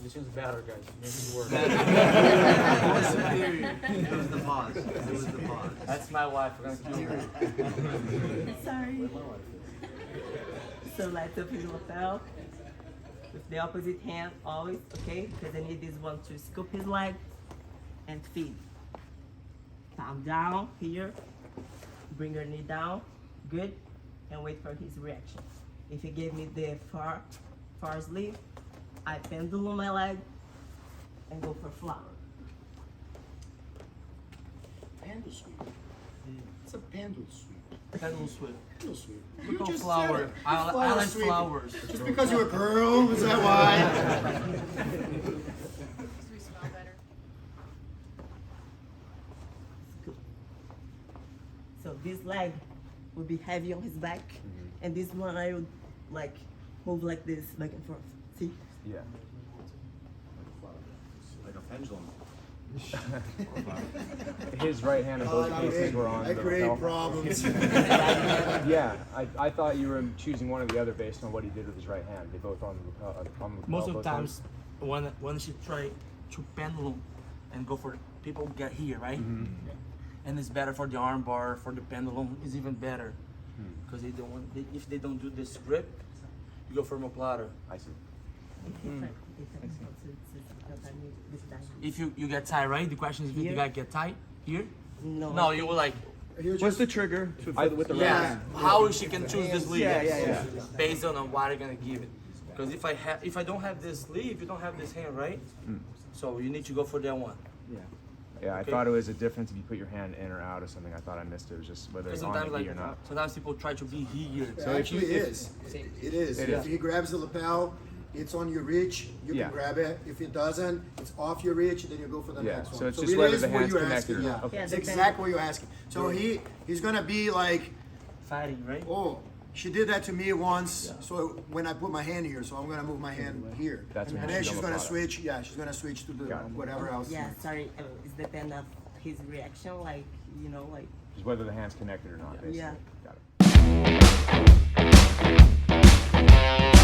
position's better, guys. Make it work. It was the pause. It was the pause. That's my wife. We're gonna kill her. Sorry. So let's open the lapel with the opposite hand always, okay? Because I need this one to scoop his leg and feed. Palm down here, bring your knee down, good, and wait for his reaction. If he gave me the far sleeve, I pendulum my leg and go for flower. Pendulum sweep. It's a pendulum sweep. Pendulum sweep. Pendulum sweep. Look just on flower. said it. I like sweeping. flowers. Just because you're a girl, is that why? We smell better. Good. So this leg will be heavy on his back, and this one I would like move like this back and forth. See? Yeah. Like a pendulum. His right hand and both faces were on I the create lapel. problems. Yeah, I thought you were choosing one or the other based on what he did with his right hand. They both on the lapel. On the lapel, Most of both the times, when she try to pendulum and go for people get here, right? And it's better for the arm bar, for the pendulum. It's even better because they don't want. If they don't do this grip, you go for omoplata. I see. If If you get tight, right? The question is if you Here? guys get tight here. no, No, you will like. What's the trigger with the right Yeah. hand? How she can choose this sleeve? Yeah. Based on what I'm gonna give it. Because if I don't have this sleeve, you don't have this hand, right? So you need to go for that one. Yeah, I Okay. thought it was a difference if you put your hand in or out or something. I thought I missed it. It was just whether it's on Sometimes the knee or not. sometimes people try to be here. So if you- Actually, it is. It is. It If is. he grabs the lapel, it's on your reach. You Yeah. can grab it. If it doesn't, it's off your reach. Then you go for the Yeah, next one. so it's it just whether is the what hand's you're connected asking. or not. Yeah, Okay. Yeah, it's depends. exactly what you're asking. So he's gonna be like, Fighting, right? oh, she did that to me once. So when I put my hand here, so I'm gonna move my hand here. That's when and she then should she's go gonna with switch. Yeah, she's gonna switch to the Got it. whatever else. Yeah, sorry. It's depend of his reaction, like like. Just whether the hand's connected or not, basically. Yeah. Got it.